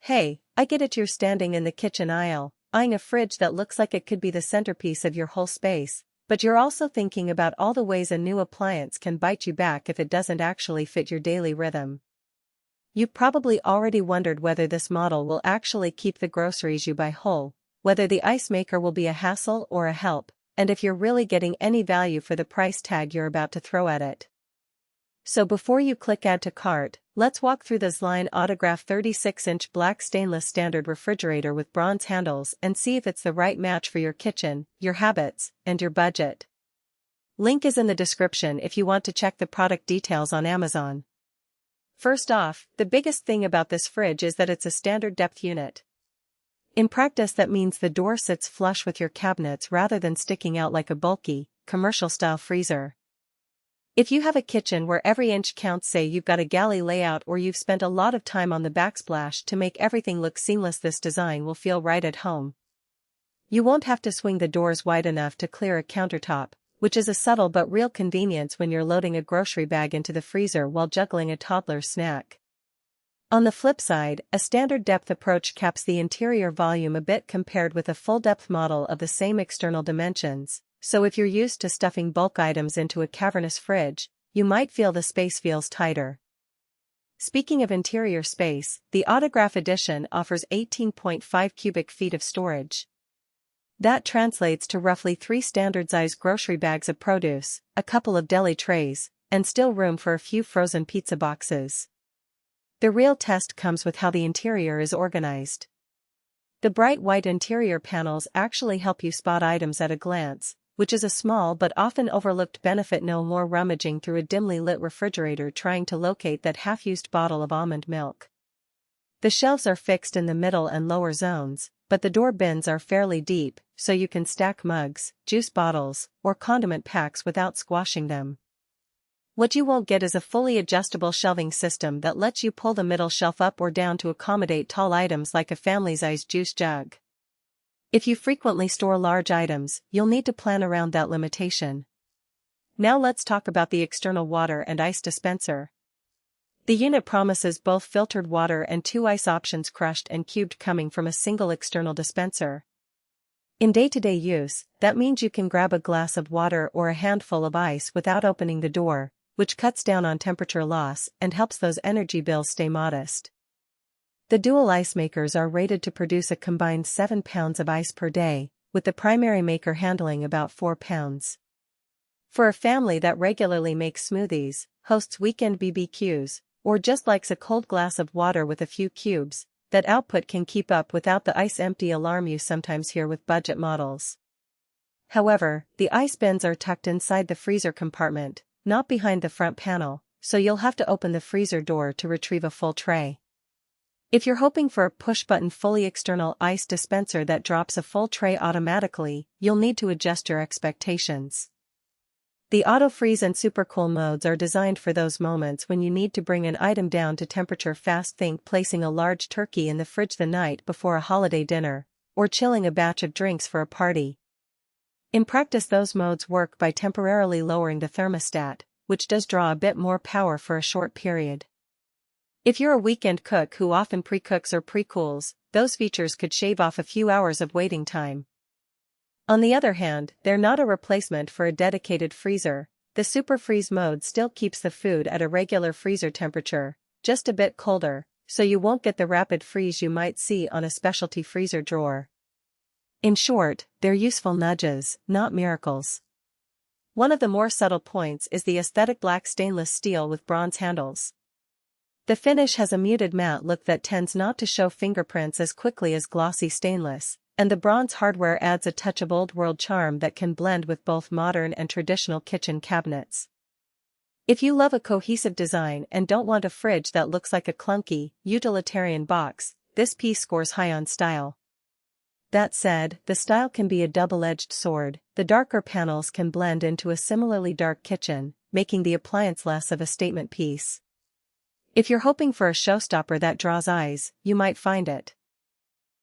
Hey, I get it, you're standing in the kitchen aisle, eyeing a fridge that looks like it could be the centerpiece of your whole space, but you're also thinking about all the ways a new appliance can bite you back if it doesn't actually fit your daily rhythm. You've probably already wondered whether this model will actually keep the groceries you buy whole, whether the ice maker will be a hassle or a help, and if you're really getting any value for the price tag you're about to throw at it. So before you click add to cart, let's walk through the ZLINE Autograph 36-inch black stainless standard refrigerator with bronze handles and see if it's the right match for your kitchen, your habits, and your budget. Link is in the description if you want to check the product details on Amazon. First off, the biggest thing about this fridge is that it's a standard depth unit. In practice, that means the door sits flush with your cabinets rather than sticking out like a bulky, commercial-style freezer. If you have a kitchen where every inch counts, say you've got a galley layout or you've spent a lot of time on the backsplash to make everything look seamless, this design will feel right at home. You won't have to swing the doors wide enough to clear a countertop, which is a subtle but real convenience when you're loading a grocery bag into the freezer while juggling a toddler's snack. On the flip side, a standard depth approach caps the interior volume a bit compared with a full-depth model of the same external dimensions. So if you're used to stuffing bulk items into a cavernous fridge, you might feel the space feels tighter. Speaking of interior space, the Autograph Edition offers 18.5 cubic feet of storage. That translates to roughly 3 standard-sized grocery bags of produce, a couple of deli trays, and still room for a few frozen pizza boxes. The real test comes with how the interior is organized. The bright white interior panels actually help you spot items at a glance, which is a small but often overlooked benefit. No more rummaging through a dimly lit refrigerator trying to locate that half-used bottle of almond milk. The shelves are fixed in the middle and lower zones, but the door bins are fairly deep, so you can stack mugs, juice bottles, or condiment packs without squashing them. What you won't get is a fully adjustable shelving system that lets you pull the middle shelf up or down to accommodate tall items like a family-sized juice jug. If you frequently store large items, you'll need to plan around that limitation. Now let's talk about the external water and ice dispenser. The unit promises both filtered water and 2 ice options, crushed and cubed, coming from a single external dispenser. In day-to-day use, that means you can grab a glass of water or a handful of ice without opening the door, which cuts down on temperature loss and helps those energy bills stay modest. The dual ice makers are rated to produce a combined 7 pounds of ice per day, with the primary maker handling about 4 pounds. For a family that regularly makes smoothies, hosts weekend BBQs, or just likes a cold glass of water with a few cubes, that output can keep up without the ice empty alarm you sometimes hear with budget models. However, the ice bins are tucked inside the freezer compartment, not behind the front panel, so you'll have to open the freezer door to retrieve a full tray. If you're hoping for a push-button fully external ice dispenser that drops a full tray automatically, you'll need to adjust your expectations. The auto freeze and super cool modes are designed for those moments when you need to bring an item down to temperature fast. Think placing a large turkey in the fridge the night before a holiday dinner, or chilling a batch of drinks for a party. In practice, those modes work by temporarily lowering the thermostat, which does draw a bit more power for a short period. If you're a weekend cook who often pre-cooks or pre-cools, those features could shave off a few hours of waiting time. On the other hand, they're not a replacement for a dedicated freezer. The super freeze mode still keeps the food at a regular freezer temperature, just a bit colder, so you won't get the rapid freeze you might see on a specialty freezer drawer. In short, they're useful nudges, not miracles. One of the more subtle points is the aesthetic black stainless steel with bronze handles. The finish has a muted matte look that tends not to show fingerprints as quickly as glossy stainless, and the bronze hardware adds a touch of old-world charm that can blend with both modern and traditional kitchen cabinets. If you love a cohesive design and don't want a fridge that looks like a clunky, utilitarian box, this piece scores high on style. That said, the style can be a double-edged sword. The darker panels can blend into a similarly dark kitchen, making the appliance less of a statement piece. If you're hoping for a showstopper that draws eyes, you might find it.